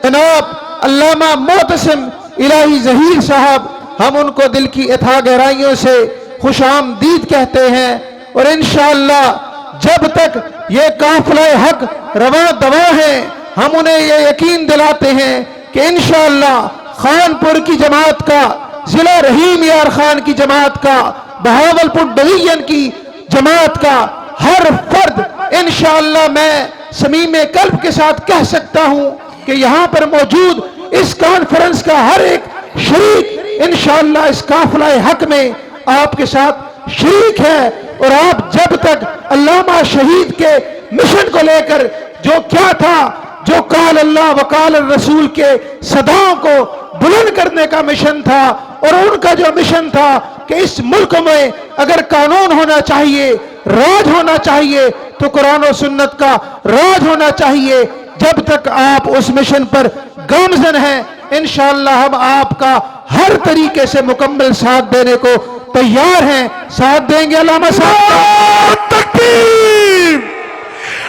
जनाब अल्लामा मोहतसिम इलाही ज़हीर साहब, हम उनको दिल की अथाह गहराइयों से खुशामदीद कहते हैं। और इंशाअल्लाह जब तक ये काफिला हक रवा दवा है, हम उन्हें ये यकीन दिलाते हैं कि इंशाअल्लाह खानपुर की जमात का, जिला रहीम यार खान की जमात का, बहावलपुर डिवीजन की जमात का हर फर्द इंशाअल्लाह मैं समीम कल्ब के साथ कह सकता हूं कि यहां पर मौजूद इस कॉन्फ्रेंस का हर एक शरीक इंशाअल्लाह इस काफिला हक में आपके साथ शरीक है। और आप जब तक अल्लामा शहीद के मिशन को लेकर जो क्या था, जो काल अल्लाह वकाल रसूल के सदाओं को बुलंद करने का मिशन था, और उनका जो मिशन था कि इस मुल्क में अगर कानून होना चाहिए, राज होना चाहिए, तो कुरान और सुन्नत का राज होना चाहिए। जब तक आप उस मिशन पर गामजन हैं, इंशाअल्लाह हम आपका हर तरीके से मुकम्मल साथ देने को तैयार हैं। साथ देंगे अल्लामा साहब। तकबीर।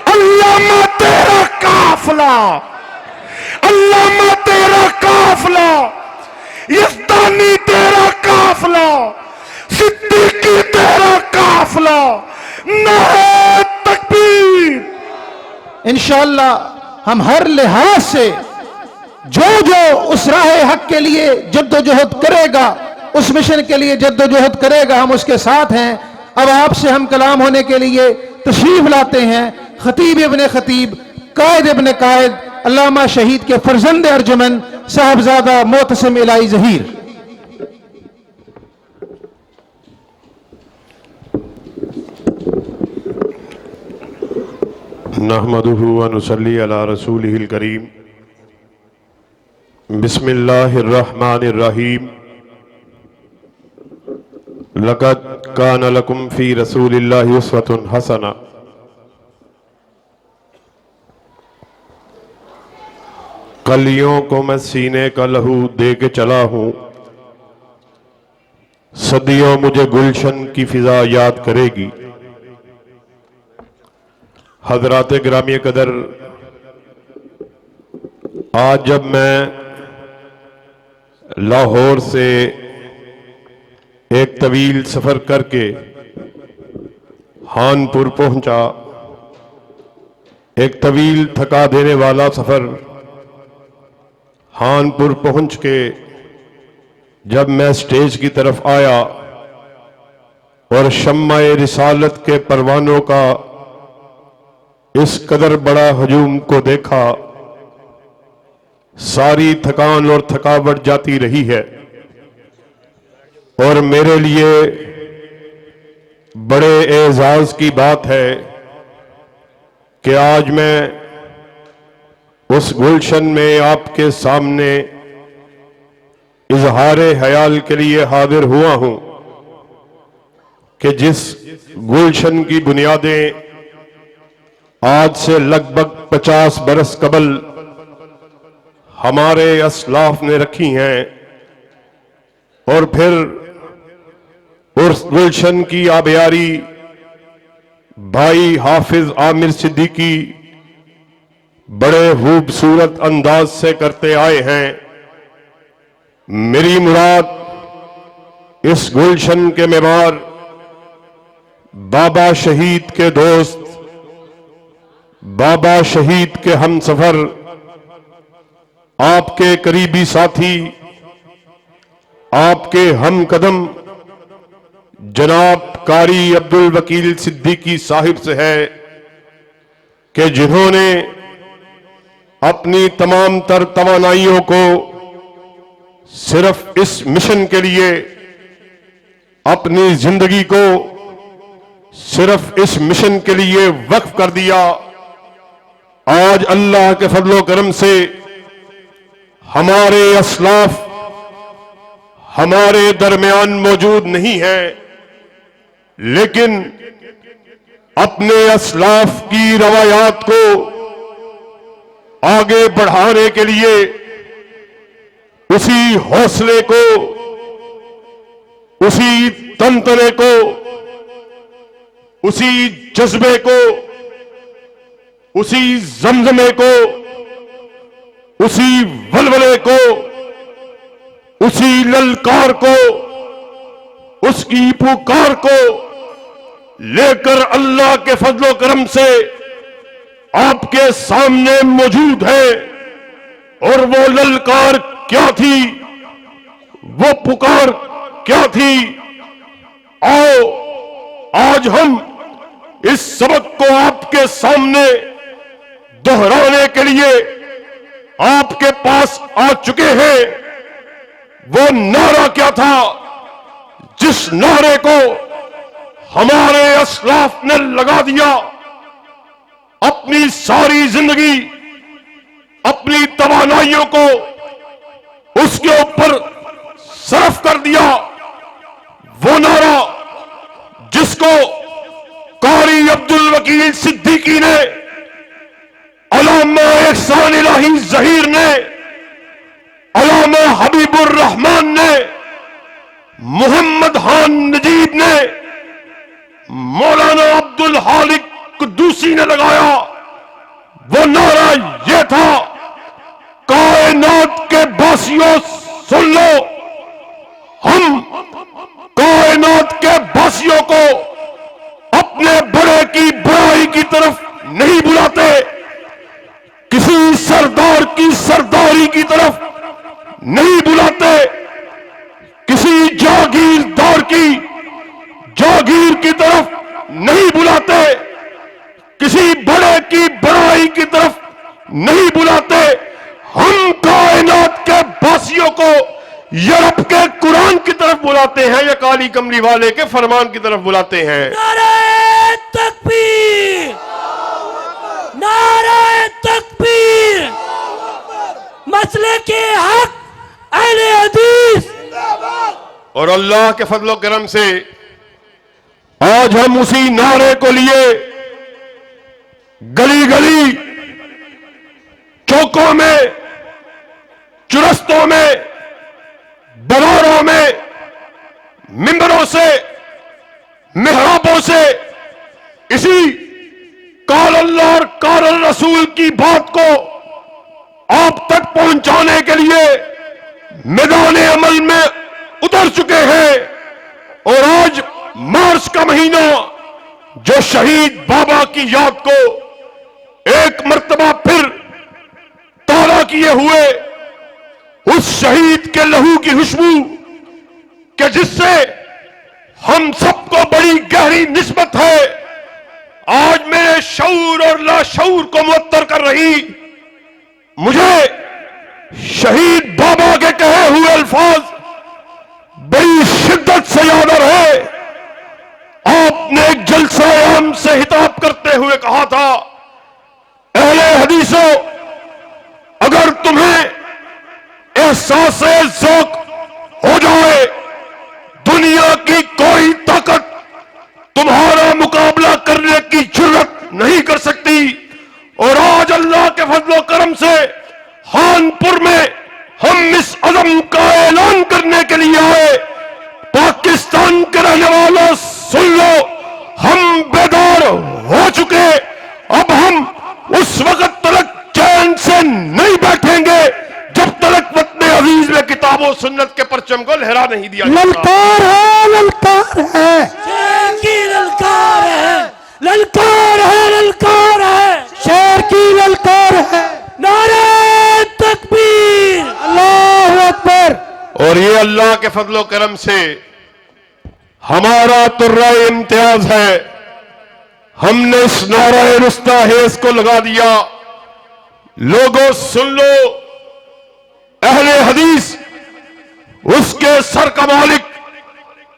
अल्लामा तेरा काफिला, अल्लामा तेरा काफिला, यज़दानी तेरा काफिला, सिद्दीकी तेरा काफिला। नारे तकबीर। इंशाअल्लाह हम हर लिहाज से जो जो उस राह हक के लिए जद्दोजहद करेगा, उस मिशन के लिए जद्दोजहद करेगा, हम उसके साथ हैं। अब आपसे हम कलाम होने के लिए तशरीफ लाते हैं खतीब इब्ने खतीब, कायद इब्ने कायद, अल्लामा शहीद के फर्जंद अर्जुमन साहबजादा मोहतसिम इलाही ज़हीर। नहमदुहु व नुसल्ली अला रसूलिहिल करीम। बिस्मिल्लाहिर्रहमानिर्रहीम। लक़द कान लकुम फ़ी रसूलिल्लाहि उस्वतुन हसना। कलियों को मैं सीने का लहू दे के चला हूँ, सदियों मुझे गुलशन की फिजा याद करेगी। हजरात ग्रामीय कदर, आज जब मैं लाहौर से एक तवील सफ़र करके हानपुर पहुंचा, एक तवील थका देने वाला सफ़र, हानपुर पहुंच के जब मैं स्टेज की तरफ आया और शम्मा-ए रिसालत के परवानों का इस कदर बड़ा हजूम को देखा, सारी थकान और थकावट जाती रही है। और मेरे लिए बड़े एजाज की बात है कि आज मैं उस गुलशन में आपके सामने इजहार हयाल के लिए हाजिर हुआ हूं कि जिस गुलशन की बुनियादें आज से लगभग 50 बरस कबल हमारे असलाफ ने रखी हैं, और फिर उस गुलशन की आबियारी भाई हाफिज आमिर सिद्दीकी बड़े खूबसूरत अंदाज से करते आए हैं। मेरी मुराद इस गुलशन के मेवार बाबा शहीद के दोस्त, बाबा शहीद के हमसफर, आपके करीबी साथी, आपके हम कदम जनाब कारी अब्दुल वकील सिद्दीकी साहिब से है कि जिन्होंने अपनी तमाम तर तवानाइयों को सिर्फ इस मिशन के लिए, अपनी जिंदगी को सिर्फ इस मिशन के लिए वक्फ कर दिया। आज अल्लाह के फजलो करम से हमारे असलाफ हमारे दरमियान मौजूद नहीं है, लेकिन अपने असलाफ की रवायात को आगे बढ़ाने के लिए, उसी हौसले को, उसी तंतने को, उसी जज्बे को, उसी जमजमे को, उसी वलवले को, उसी ललकार को, उसकी पुकार को लेकर अल्लाह के फजलो करम से आपके सामने मौजूद है। और वो ललकार क्या थी, वो पुकार क्या थी, आओ आज हम इस सबक को आपके सामने दोहराने के लिए आपके पास आ चुके हैं। वो नारा क्या था जिस नारे को हमारे असलाफ ने लगा दिया, अपनी सारी जिंदगी, अपनी तवानाइयों को उसके ऊपर सर्फ कर दिया। वो नारा जिसको कारी अब्दुल वकील सिद्दीकी ने, अल्लामा एहसान इलाही ज़हीर ने, अल्लामा हबीबुर रहमान ने, मोहम्मद खान नजीब ने, मौलाना अब्दुल हालिक कुद्दूसी ने लगाया। वो नारा ये था, कायनात के बासियों सुन लो, हम कायनात के बासियों को अपने बड़े की बड़ाई की तरफ नहीं बुलाते, किसी सरदार की सरदारी की तरफ नहीं बुलाते, किसी जागीरदार की जागीर की तरफ नहीं बुलाते, किसी बड़े की बड़ाई की तरफ नहीं बुलाते। हम कायनात के बासियों को यूरोप के कुरान की तरफ बुलाते हैं या काली कमली वाले के फरमान की तरफ बुलाते हैं। नारे तकबीर, नारे तकबीर, मसले के हक अहले हदीस। और अल्लाह के फजलो करम से आज हम उसी नारे को लिए गली गली, चौकों में, चुरस्तों में, बाजारों में, मिंबरों से, मेहराबों से इसी काल अल्लाह और काल रसूल की बात को आप तक पहुंचाने के लिए मैदान अमल में उतर चुके हैं। और आज मार्च का महीना जो शहीद बाबा की याद को एक मर्तबा फिर ताज़ा किए हुए उस शहीद के लहू की खुशबू के जिससे हम सबको बड़ी गहरी निस्बत है, आज मेरे शऊर और लाशऊर को मुअत्तर कर रही, मुझे शहीद बाबा के कहे हुए अल्फाज बड़ी शिद्दत से याद आ रहे। आपने एक जलसा आम से हिताब करते हुए कहा था, अहले हदीसों, अगर तुम्हें एहसास-ए ज़ौक़ हो जाए, दुनिया की कोई ताकत तुम्हारा मुकाबला करने की जुर्रत नहीं कर सकती। और आज अल्लाह के फजलो करम से खानपुर में हम इस अज़म का ऐलान करने के लिए आए। पाकिस्तान के रहने वालों सुन लो, हम बेदार हो चुके। अब हम उस वक्त तक चैन से नहीं बैठेंगे जब तक वतन अजीज में किताबों सुन्नत के परचम को लहरा नहीं दिया। ललकार है, ललकार है, शेर की ललकार है, ललकार है, ललकार है, शेर की ललकार है। नारे तकबीर, अल्लाहु अकबर। और ये अल्लाह के फजलो करम से हमारा तुर्रा इम्तियाज है, हमने इस नाराए रुस्ता है इसको लगा दिया। लोगों सुन लो, अहले हदीस उसके सर का मालिक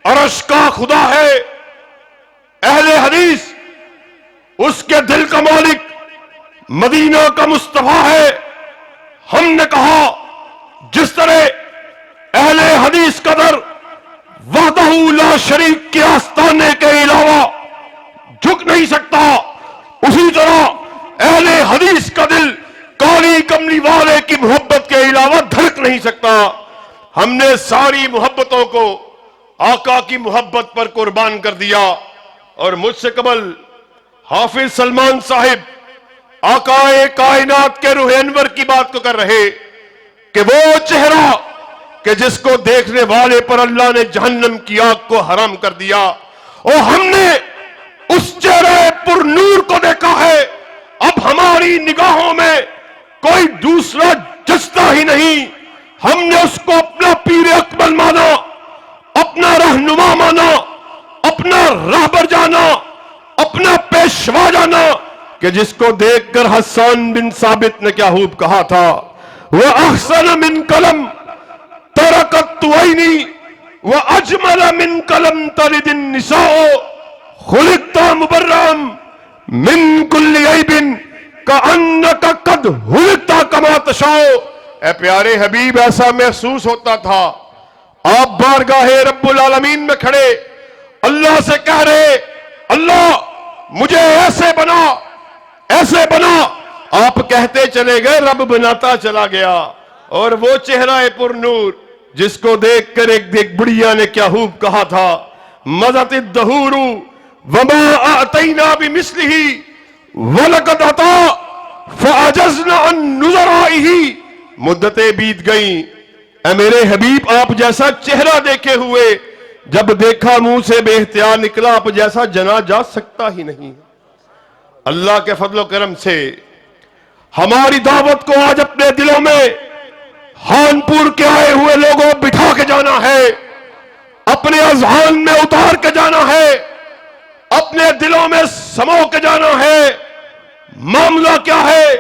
अर्श का खुदा है, अहले हदीस उसके दिल का मालिक मदीना का मुस्तफा है। हमने कहा जिस तरह अहले हदीस का दर वहदहू ला शरीक के आस्ताने के अलावा झुक नहीं सकता, उसी तरह अहले हदीस का दिल काली कमली वाले की मोहब्बत के अलावा धड़क नहीं सकता। हमने सारी मोहब्बतों को आका की मोहब्बत पर कुर्बान कर दिया। और मुझसे कबल हाफिज सलमान साहिब आकाए कायनात के रूह अनवर की बात को कर रहे कि वो चेहरा कि जिसको देखने वाले पर अल्लाह ने जहन्नम की आग को हराम कर दिया, और हमने उस चेहरे पुर नूर को देखा है। अब हमारी निगाहों में कोई दूसरा जचता ही नहीं। हमने उसको अपना पीर अकबर माना, अपना रहनुमा माना, अपना राहबर जाना, अपना पेशवा जाना, कि जिसको देखकर हसन बिन साबित ने क्या खूब कहा था, वह अहसन मिन कलम तरकत तुवैनी वह अजमल मिन कलम तलिदिन निसाओ खुलिकता मुबर्रम मिन कुल्ली ऐबिन कअन्नका कद हुलिकता कमा तशाओ। ए प्यारे हबीब, ऐसा महसूस होता था आप बारगाहे रब्बुल आलमीन में खड़े अल्लाह से कह रहे, अल्लाह मुझे ऐसे बना, ऐसे बना। आप कहते चले गए, रब बनाता चला गया। और वो चेहरा पुर नूर जिसको देखकर एक बुढ़िया ने क्या खूब कहा था, मज़तिद दहूरु वमा आतैना बिमिस्लिही वलकद अता फअजज़ना अन नुज़राइही। मुद्दतें बीत गईं, ऐ मेरे हबीब आप जैसा चेहरा देखे हुए जब देखा मुंह से बेख्तियार निकला, आप जैसा जना जा सकता ही नहीं। अल्लाह के फजलो करम से हमारी दावत को आज अपने दिलों में हानपुर के आए हुए लोगों बिठा के जाना है, अपने अज़हान में उतार के जाना है, अपने दिलों में समो के जाना है। मामला क्या है,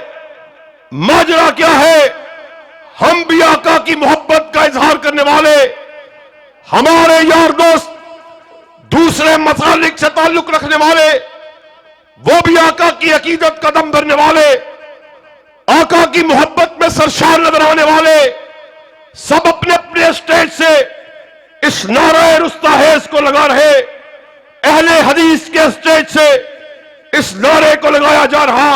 माजरा क्या है? हम भी आका की मोहब्बत का इजहार करने वाले, हमारे यार दोस्त दूसरे मसालिक से ताल्लुक रखने वाले, वो भी आका की अकीदत का दम भरने वाले, आका की मोहब्बत में सरशार नजर आने वाले, सब अपने अपने स्टेज से इस नारे रुस्ताहेज को लगा रहे। अहले हदीस के स्टेज से इस नारे को लगाया जा रहा,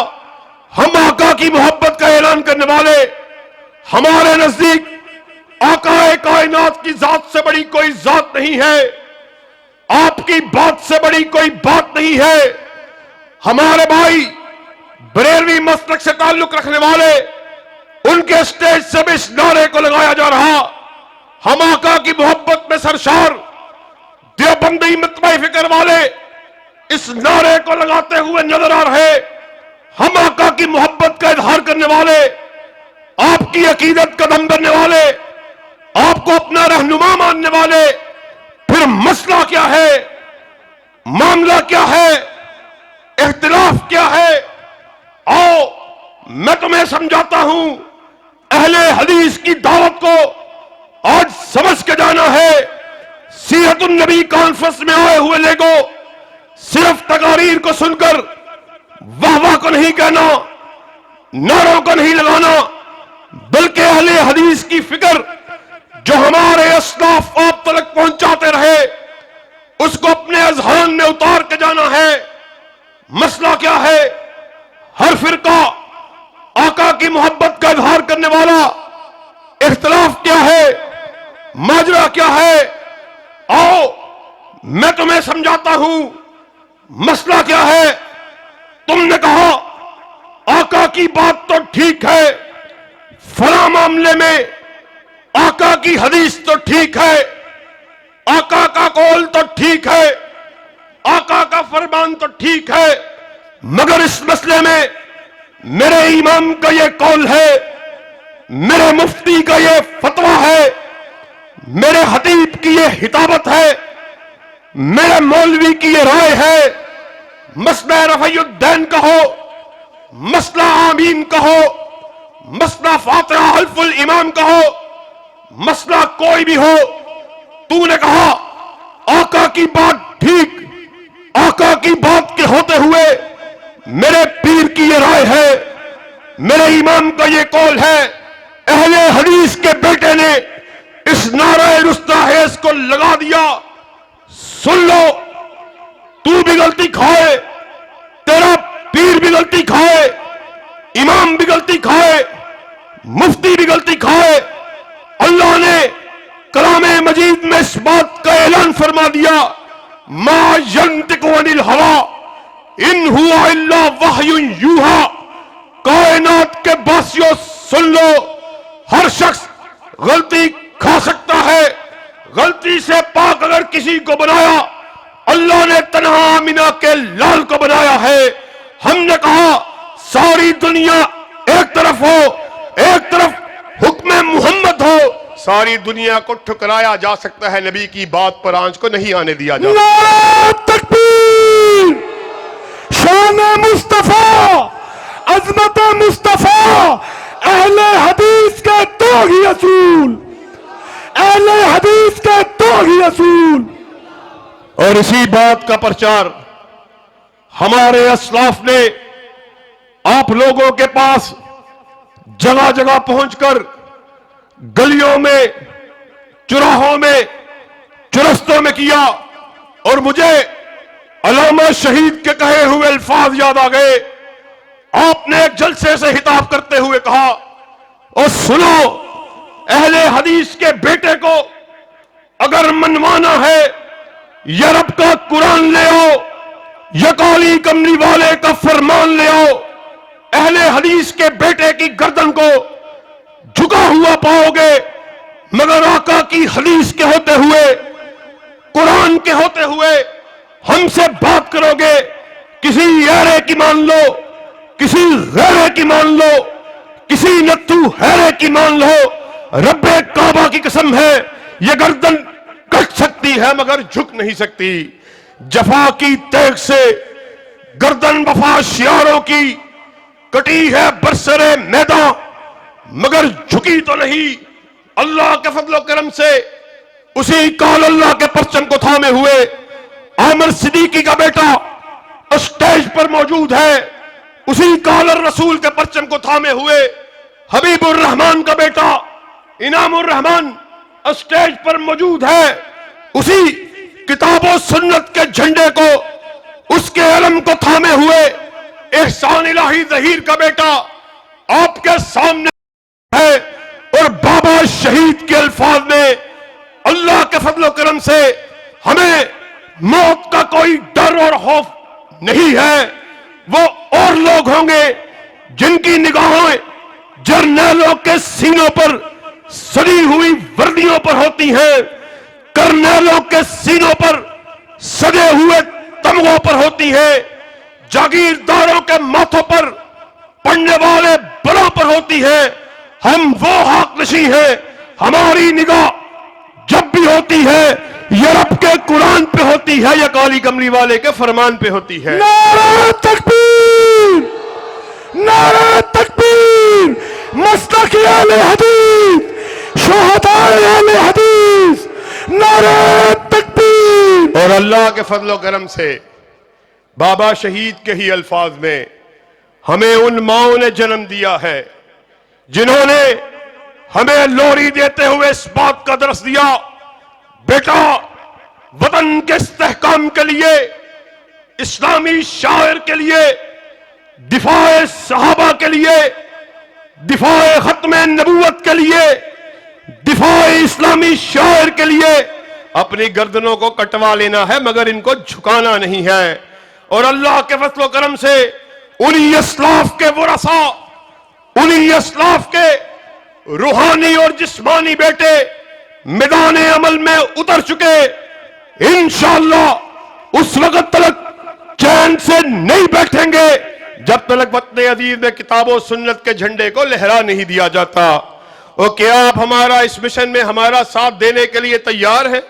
हम आका की मोहब्बत का ऐलान करने वाले। हमारे नजदीक आकाए कायनात की जात से बड़ी कोई जात नहीं है, आपकी बात से बड़ी कोई बात नहीं है। हमारे भाई बरेलवी मसलक से ताल्लुक रखने वाले, उनके स्टेज से भी इस नारे को लगाया जा रहा, हम आका की मोहब्बत में सरशार देवबंदी मतबा फिक्र वाले इस नारे को लगाते हुए नजर आ रहे। हम आका की मोहब्बत का इजहार करने वाले, आपकी अकीदत का दम भरने वाले, आपको अपना रहनुमा मानने वाले। फिर मसला क्या है, मामला क्या है, इख्तिलाफ क्या है? आओ मैं तुम्हें समझाता हूं। अहले हदीस की दावत को आज समझ के जाना है। सीरतुन नबी कॉन्फ्रेंस में आए हुए लोगों, सिर्फ तकारीर को सुनकर वाह वाह को नहीं कहना, नारों को नहीं लगाना, बल्कि अहले हदीस की फिक्र जो हमारे अस्लाफ आप तक पहुंचाते रहे, उसको अपने अज़हान में उतार के जाना है। मसला क्या है? हर फिरका आका की मोहब्बत का इजहार करने वाला, इख्तिलाफ क्या है, माजरा क्या है? आओ मैं तुम्हें समझाता हूं। मसला क्या है? तुमने कहा आका की बात तो ठीक है, फला मामले में आका की हदीस तो ठीक है, आका का कौल तो ठीक है, आका का फरमान तो ठीक है, मगर इस मसले में मेरे इमाम का ये कौल है, मेरे मुफ्ती का ये फतवा है, मेरे हतीब की ये हिताबत है, मेरे मौलवी की ये राय है। मसला रफ़युद्दैन कहो, मसला आमीन कहो, मसला फातिहा हल्फुल इमाम कहो, मसला कोई भी हो, तूने कहा आका की बात ठीक, आका की बात के होते हुए मेरे पीर की ये राय है, मेरे इमाम का ये कौल है। अहले हदीस के बेटे ने इस नारे रुस्ताहेज को लगा दिया। सुन लो, तू भी गलती खाए, तेरा पीर भी गलती खाए, इमाम भी गलती खाए, मुफ्ती भी गलती खाए। अल्लाह ने कलामे मजीद में इस बात का ऐलान फरमा दिया, मा यंतिकु अनिल हवा इन हुआ इल्ला वहयुन यूहा। कायनात के बासियों सुन लो, हर शख्स गलती खा सकता है। गलती से पाक अगर किसी को बनाया, अल्लाह ने तन्हा आमिना के लाल को बनाया है। हमने कहा सारी दुनिया एक तरफ हो, एक तरफ हुक्म मोहम्मद हो। सारी दुनिया को ठुकराया जा सकता है, नबी की बात पर आंच को नहीं आने दिया जा सकता। नारे तकबीर, शान मुस्तफा, अजमत मुस्तफा, अहले हदीस के दो ही असूल, अहले हदीस के दो ही असूल। और इसी बात का प्रचार हमारे असलाफ ने आप लोगों के पास जगह जगह पहुंचकर गलियों में, चौराहों में, चुरस्तों में किया। और मुझे अल्लामा शहीद के कहे हुए अल्फाज याद आ गए। आपने एक जलसे से हिताब करते हुए कहा, और सुनो, अहले हदीस के बेटे को अगर मनवाना है, यूरोप का कुरान ले आओ, यकाली कमली वाले का फरमान ले आओ। अहले हदीस के बेटे की गर्दन को झुका हुआ पाओगे, मगर आका की हदीस के होते हुए, कुरान के होते हुए हमसे बात करोगे, किसी यारे की मान लो, किसी गैरे की मान लो, किसी नत्थू हैरे की मान लो। रब्बे काबा की कसम है, यह गर्दन कट सकती है मगर झुक नहीं सकती। जफा की तेग से गर्दन वफा शियारों की कटी है बरसरे मैदान, मगर झुकी तो नहीं। अल्लाह के फजलो करम से उसी काल अल्लाह के परचम को थामे हुए आमिर सिद्दीकी का बेटा स्टेज पर मौजूद है। उसी काल रसूल के परचम को थामे हुए हबीबुर रहमान का बेटा इनामुर रहमान स्टेज पर मौजूद है। उसी किताबों सुन्नत के झंडे को, उसके अलम को थामे हुए एहसान इलाही ज़हीर का बेटा आपके सामने है। और बाबा शहीद के अल्फाज में अल्लाह के फजलो करम से हमें मौत का कोई डर और खौफ नहीं है। वो और लोग होंगे जिनकी निगाहें जर्नैलों के सीनों पर सड़ी हुई वर्दियों पर होती हैं, कर्नैलों के सीनों पर सजे हुए तमगों पर होती है, जागीरदारों के माथों पर पड़ने वाले बलों पर होती है। हम वो हाकनशी हैं, हमारी निगाह जब भी होती है यूरोप के कुरान पे होती है या काली कमली वाले के फरमान पे होती है। नारे तकबीर, नारे तकबीर, मस्तक अहले हदीस, शुहदाए अहले हदीस, नारे तकबीर। और अल्लाह के फजलो करम से बाबा शहीद के ही अल्फाज में हमें उन माओं ने जन्म दिया है जिन्होंने हमें लोरी देते हुए इस बात का दर्श दिया, बेटा वतन के इस्तेहकाम के लिए, इस्लामी शायर के लिए, दिफाए सहाबा के लिए, दिफाए खत्मे नबूवत के लिए, दिफाए इस्लामी शायर के लिए अपनी गर्दनों को कटवा लेना है, मगर इनको झुकाना नहीं है। और अल्लाह के फजलो करम से उन्हीं अस्लाफ के वरसा, उन्हीं अस्लाफ के रूहानी और जिस्मानी बेटे मैदान अमल में उतर चुके। इंशाअल्लाह उस वक्त तक चैन से नहीं बैठेंगे जब तक वतन अजीज में किताबों सुन्नत के झंडे को लहरा नहीं दिया जाता। और क्या आप हमारा इस मिशन में हमारा साथ देने के लिए तैयार हैं?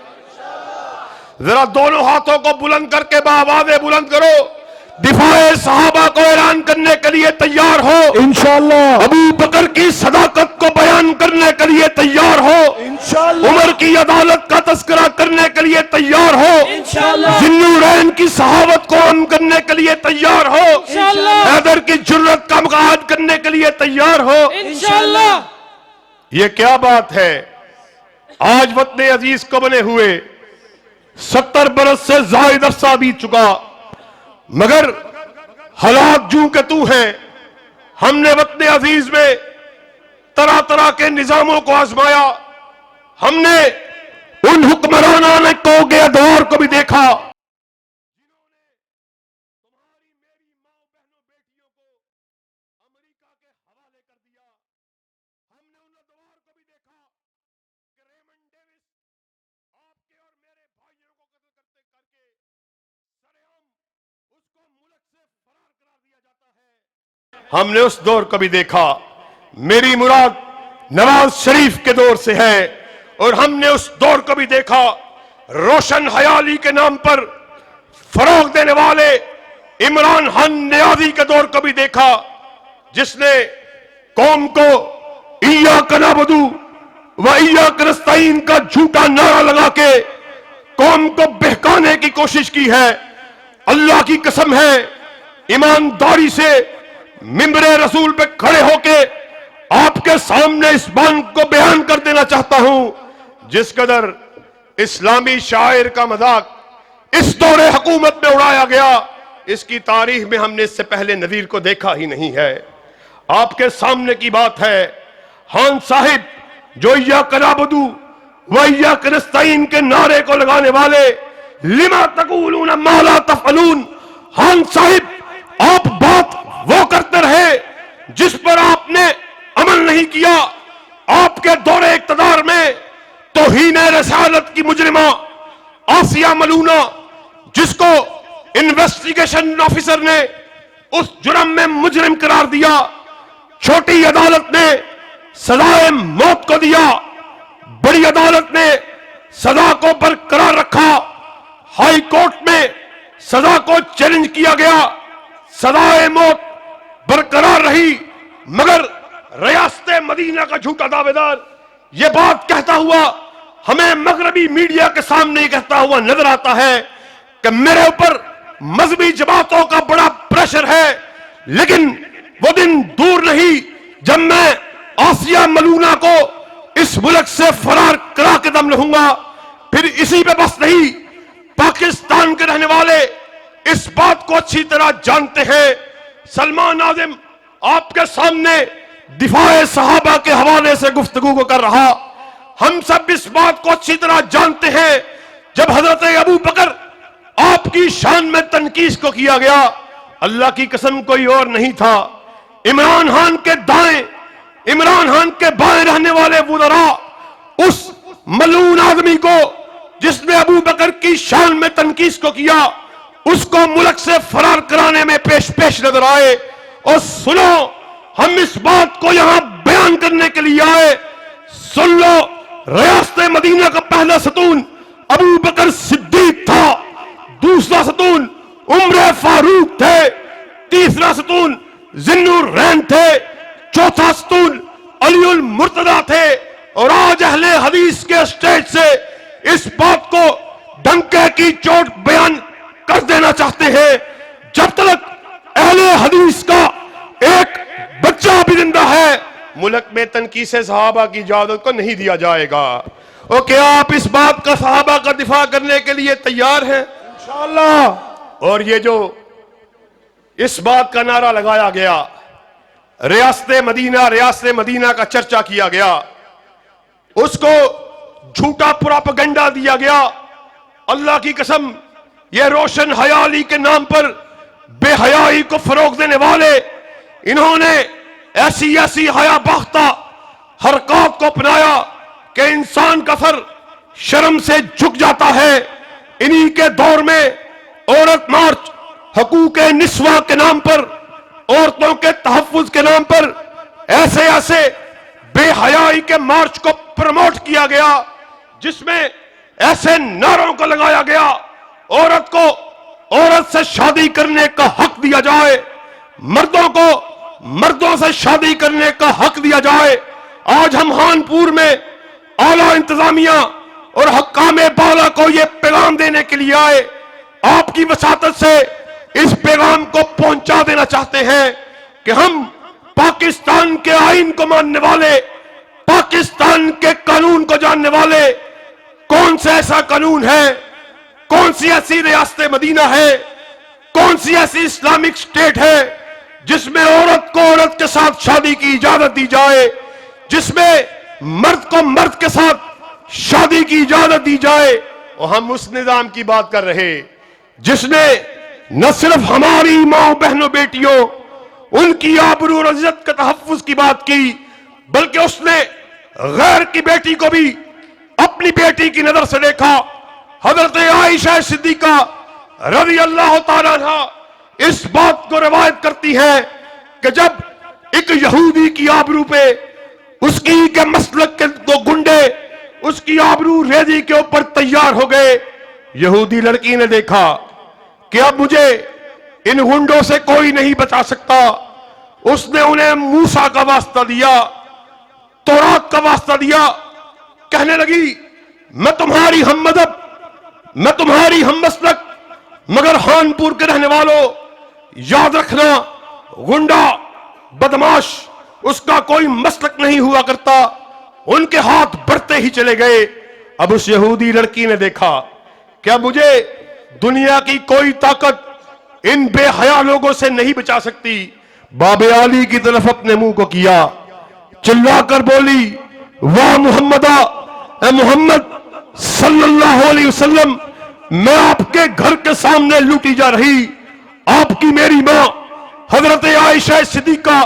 जरा दोनों हाथों को बुलंद करके बाआवाज़ बुलंद करो, दिफाए सहाबा को ऐलान करने के लिए तैयार हो। इंशाअल्लाह अबू बकर की सदाकत को बयान करने के लिए तैयार हो। इंशाअल्लाह उमर की अदालत का तस्करा करने के लिए तैयार हो। इंशाअल्लाह जिन्नुरैन की सहावत को आम करने के लिए तैयार हो। इंशाअल्लाह हैदर की जुर्रत का मुकाद करने के लिए तैयार हो। इंशाअल्लाह। ये क्या बात है? आज वतन अजीज को बने हुए 70 बरस से जायद अरसा बीत चुका, मगर हालात जू के तू हैं। हमने वतन अजीज में तरह तरह के निजामों को आजमाया, हमने उन हुक्मरानाने को के अदवार को भी देखा। हमने उस दौर को भी देखा। मेरी मुराद नवाज शरीफ के दौर से है। और हमने उस दौर को भी देखा, रोशन हयाली के नाम पर फरोग देने वाले इमरान खान नियाज़ी के दौर को भी देखा, जिसने कौम को इय्याका नअबुदु व इय्याका नस्तईन का झूठा नारा लगा के कौम को बहकाने की कोशिश की है। अल्लाह की कसम है, ईमानदारी से मिंबरे रसूल पे खड़े होके आपके सामने इस बात को बयान कर देना चाहता हूं, जिस कदर इस्लामी शायर का मजाक इस दौरे हुकूमत में उड़ाया गया, इसकी तारीख में हमने इससे पहले नजीर को देखा ही नहीं है। आपके सामने की बात है, खान साहिब जो इय्याका नअबुदु व इय्याका नस्तईन के नारे को लगाने वाले, लिमा तक़ूलून मा ला तफ़अलून, खान साहिब आप बात वो करते रहे जिस पर आपने अमल नहीं किया। आपके दौरे इक़्तिदार में तौहीन रसालत की मुजरिमा आसिया मलूना, जिसको इन्वेस्टिगेशन ऑफिसर ने उस जुर्म में मुजरिम करार दिया, छोटी अदालत ने सजाए मौत को दिया, बड़ी अदालत ने सजा को बरकरार रखा, हाई कोर्ट में सजा को चैलेंज किया गया, सजाए मौत बरकरार रही, मगर रियासत मदीना का झूठा दावेदार यह बात कहता हुआ हमें मगरबी मीडिया के सामने कहता हुआ नजर आता है कि मेरे ऊपर मजहबी जमातों का बड़ा प्रेशर है। लेकिन वो दिन दूर नहीं जब मैं आसिया मलूना को इस मुल्क से फरार करा के दम रहूंगा। फिर इसी पे बस नहीं, पाकिस्तान के रहने वाले इस बात को अच्छी तरह जानते हैं। सलमान आज़म आपके सामने दिफाए सहाबा के हवाले से गुफ्तगू को कर रहा। हम सब इस बात को अच्छी तरह जानते हैं, जब हजरत अबू बकर आपकी शान में तनकीस को किया गया, अल्लाह की कसम कोई और नहीं था। इमरान खान के दाएं, इमरान खान के बाएं रहने वाले वुज़रा उस मलून आदमी को जिसने अबू बकर की शान में तनकीस को किया, उसको मुल्क से फरार कराने में पेश पेश नजर आए। और सुनो, हम इस बात को यहां बयान करने के लिए आए। सुन लो, रियासत मदीना का पहला सतून अबू बकर सिद्दीक था, दूसरा सतून उम्र फारूक थे, तीसरा सतून जिन्नुरैन थे, चौथा सतून अलीउल मुर्तदा थे। और आज अहले हदीस के स्टेज से इस बात को डंके की चोट बयान कर देना चाहते हैं, जब तक अहले हदीस का एक बच्चा भी जिंदा है, मुल्क में तनकीसे सहाबा की इजाजत को नहीं दिया जाएगा। और क्या आप इस बात का सहाबा का दिफा करने के लिए तैयार हैं? इंशाअल्लाह। और ये जो इस बात का नारा लगाया गया, रियासत मदीना का चर्चा किया गया, उसको झूठा प्रोपेगेंडा दिया गया। अल्लाह की कसम, ये रोशन हयाली के नाम पर बेहयाई को फरोग देने वाले, इन्होंने ऐसी ऐसी हया बाख्ता हरकत को अपनाया कि इंसान का सर शर्म से झुक जाता है। इन्हीं के दौर में औरत मार्च, हकूक निस्वा के नाम पर, औरतों के तहफ्फुज के नाम पर ऐसे ऐसे बेहयाई के मार्च को प्रमोट किया गया, जिसमें ऐसे नारों को लगाया गया, औरत को औरत से शादी करने का हक दिया जाए, मर्दों को मर्दों से शादी करने का हक दिया जाए। आज हम खानपुर में आला इंतजामिया और हक्काम बाला को यह पैगाम देने के लिए आए। आपकी वसातत से इस पैगाम को पहुंचा देना चाहते हैं कि हम पाकिस्तान के आईन को मानने वाले, पाकिस्तान के कानून को जानने वाले, कौन सा ऐसा कानून है, कौन सी ऐसी रियासत मदीना है, कौन सी ऐसी इस्लामिक स्टेट है जिसमें औरत को औरत के साथ शादी की इजाजत दी जाए, जिसमें मर्द को मर्द के साथ शादी की इजाजत दी जाए। और हम उस निजाम की बात कर रहे जिसने न सिर्फ हमारी मां बहनों बेटियों, उनकी आबरू और इज्जत के तहफ्फुज की बात की, बल्कि उसने गैर की बेटी को भी अपनी बेटी की नजर से देखा। हजरत आयशा सिद्दीका रज़ी अल्लाह तआला अन्हा इस बात को रिवायत करती है कि जब एक यहूदी की आबरू पे उसकी के मसलक के दो गुंडे उसकी आबरू रेजी के ऊपर तैयार हो गए, यहूदी लड़की ने देखा कि अब मुझे इन गुंडों से कोई नहीं बचा सकता। उसने उन्हें मूसा का वास्ता दिया, तौरात का वास्ता दिया। कहने लगी मैं तुम्हारी हम मदद, मैं तुम्हारी हम मसलक, मगर हानपुर के रहने वालों याद रखना, गुंडा बदमाश उसका कोई मसलक नहीं हुआ करता। उनके हाथ बढ़ते ही चले गए। अब उस यहूदी लड़की ने देखा क्या मुझे दुनिया की कोई ताकत इन बेहया लोगों से नहीं बचा सकती। बाबे आली की तरफ अपने मुंह को किया, चिल्लाकर बोली वाह मुहम्मदा, ए मोहम्मद सल्लल्लाहु अलैहि वसल्लम, मैं आपके घर के सामने लूटी जा रही आपकी मेरी मां हजरत आयशा सिद्दीका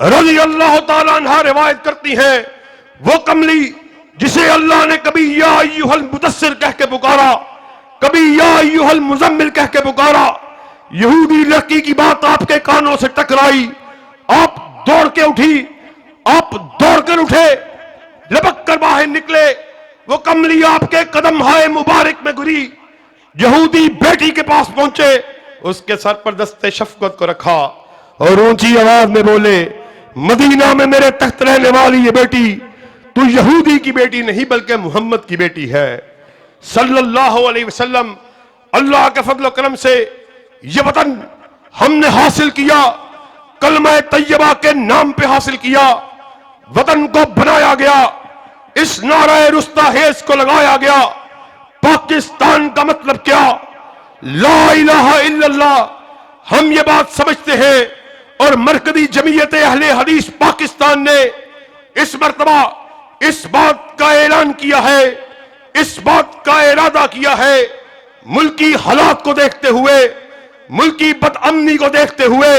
रज़ी अल्लाह ताला अन्हा रिवायत करती हैं, वो कमली जिसे अल्लाह ने कभी या अय्युहल मुदस्सिर कह के पुकारा, कभी या अय्युहल मुजम्मिल कह के पुकारा। यहूदी लड़की की बात आपके कानों से टकराई, आप दौड़ के उठी, आप दौड़कर उठे, लपक कर बाहर निकले। वो कमली आपके कदम हाय मुबारक में गिरी, यहूदी बेटी के पास पहुंचे, उसके सर पर दस्ते शफकत को रखा और ऊंची आवाज में बोले मदीना में मेरे तख्त रहने वाली ये बेटी तू यहूदी की बेटी नहीं बल्कि मोहम्मद की बेटी है सल्लल्लाहु अलैहि वसल्लम। अल्लाह के फजल करम से ये वतन हमने हासिल किया, कलमा तैयबा के नाम पे हासिल किया, वतन को बनाया गया, इस नाराए रुस्ता हेज को लगाया गया। पाकिस्तान का मतलब क्या? ला इलाहा इल्लल्लाह। हम ये बात समझते हैं और मरकजी जमीयत अहले हदीस पाकिस्तान ने इस मर्तबा इस बात का ऐलान किया है, इस बात का इरादा किया है, मुल्की हालात को देखते हुए, मुल्की बदअमनी को देखते हुए,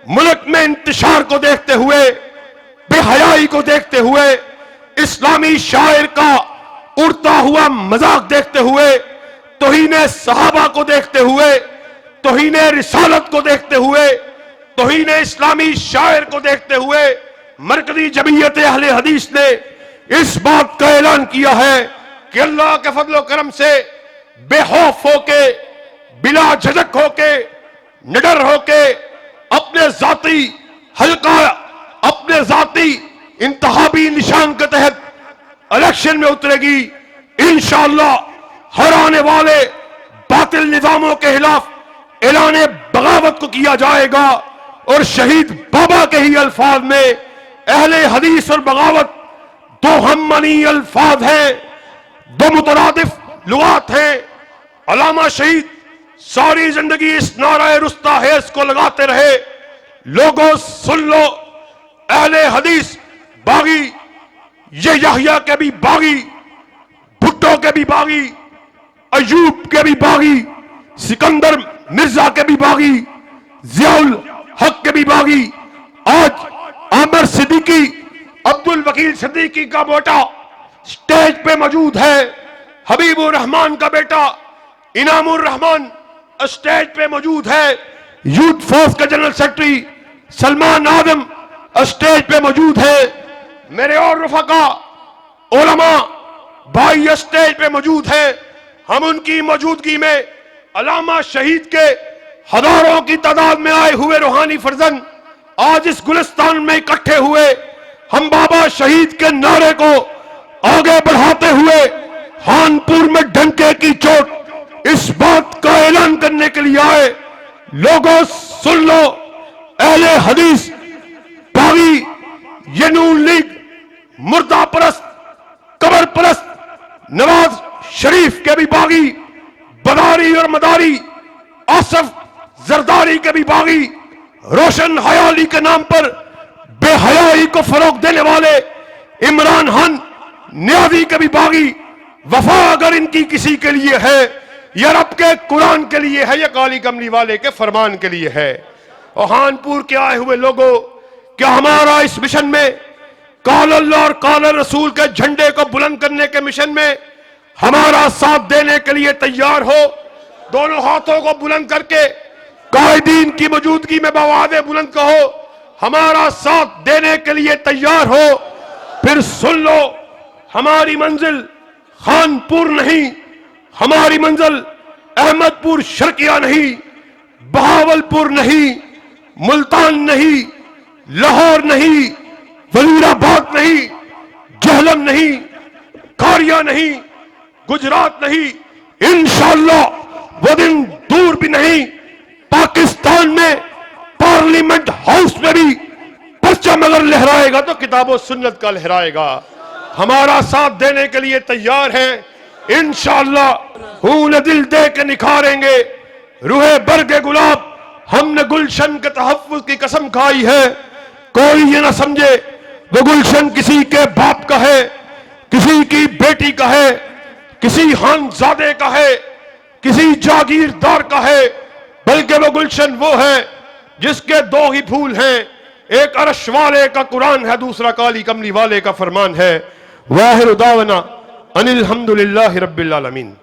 मुल्क में इंतशार को देखते हुए, बेहयाई को देखते हुए, इस्लामी शायर का उड़ता हुआ मजाक देखते हुए, तौहीन सहाबा को देखते हुए, तौहीन रिसालत को देखते हुए, तौहीन इस्लामी शायर को देखते हुए मरकजी जमीयत अहले हदीस ने इस बात का ऐलान किया है कि अल्लाह के फजलो करम से बेखौफ होके, बिला झिझक होके, निडर होके अपने जाती हल्का, अपने जाती इंतहाबी निशान के तहत इलेक्शन में उतरेगी। इंशाअल्लाह हर आने वाले बातिल निजामों के खिलाफ ऐलान बगावत को किया जाएगा और शहीद बाबा के ही अल्फाज में अहले हदीस और बगावत दो हम मनी अल्फाज हैं, दो मुतरादिफ लुगात हैं। अलामा शहीद सारी जिंदगी इस नाराए रुस्ता हेस को लगाते रहे, लोगों सुन लो, अहले हदीस बागी, ये यहया के भी बागी, भुट्टो के भी बागी, अयूब के भी बागी, सिकंदर मिर्जा के भी बागी, जियाउल हक के भी बागी। आज आमिर सिद्दीकी, अब्दुल वकील सिद्दीकी का बेटा स्टेज पे मौजूद है, हबीबुर रहमान का बेटा इनामुर रहमान स्टेज पे मौजूद है, यूथ फोर्स का जनरल सेक्रेटरी सलमान आदम स्टेज पे मौजूद है, मेरे और रफका उलमा भाई स्टेज पे मौजूद है। हम उनकी मौजूदगी में अलामा शहीद के हजारों की तादाद में आए हुए रूहानी फर्जंद आज इस गुलिस्तान में इकट्ठे हुए, हम बाबा शहीद के नारे को आगे बढ़ाते हुए हानपुर में डंके की चोट इस बात का ऐलान करने के लिए आए। लोगों सुन लो, अहले हदीस बागी, ये नून लीग मुर्दा परस्त, कबर परस्त, नवाज शरीफ के भी बागी, बदारी और मदारी, आसफ जरदारी के भी बागी, रोशन हयाली के नाम पर बेहयाई को फरोग देने वाले इमरान खान न्याजी के भी बागी। वफा अगर इनकी किसी के लिए है, या रब के कुरान के लिए है, या काली कमली वाले के फरमान के लिए है। और हानपुर के आए हुए लोगों, क्या हमारा इस मिशन में काल अल्लाह और काल रसूल के झंडे को बुलंद करने के मिशन में हमारा साथ देने के लिए तैयार हो? दोनों हाथों को बुलंद करके कायदीन की मौजूदगी में बवादे बुलंद कहो, हमारा साथ देने के लिए तैयार हो, फिर सुन लो, हमारी मंजिल खानपुर नहीं, हमारी मंजिल अहमदपुर शर्किया नहीं, बहावलपुर नहीं, मुल्तान नहीं, लाहौर नहीं, वजीराबाद नहीं, जहलम नहीं, कारिया नहीं, गुजरात नहीं, इंशाअल्लाह वो दिन दूर भी नहीं, पाकिस्तान में पार्लियामेंट हाउस में भी परचम अगर लहराएगा तो किताब और सुन्नत का लहराएगा। हमारा साथ देने के लिए तैयार हैं इंशाअल्लाह। खून दिल दे के निखारेंगे रूहे बरगे गुलाब, हमने गुलशन के तहफ्फुज़ की कसम खाई है। कोई ये ना समझे वो गुलशन किसी के बाप का है, किसी की बेटी का है, किसी खानजादे का है, किसी जागीरदार का है, बल्कि वो गुलशन वो है जिसके दो ही फूल हैं, एक अर्श वाले का कुरान है, दूसरा काली कमली वाले का फरमान है। वाहिर दावना अनिल हम्दुलिल्लाहि रब्बिल आलमीन।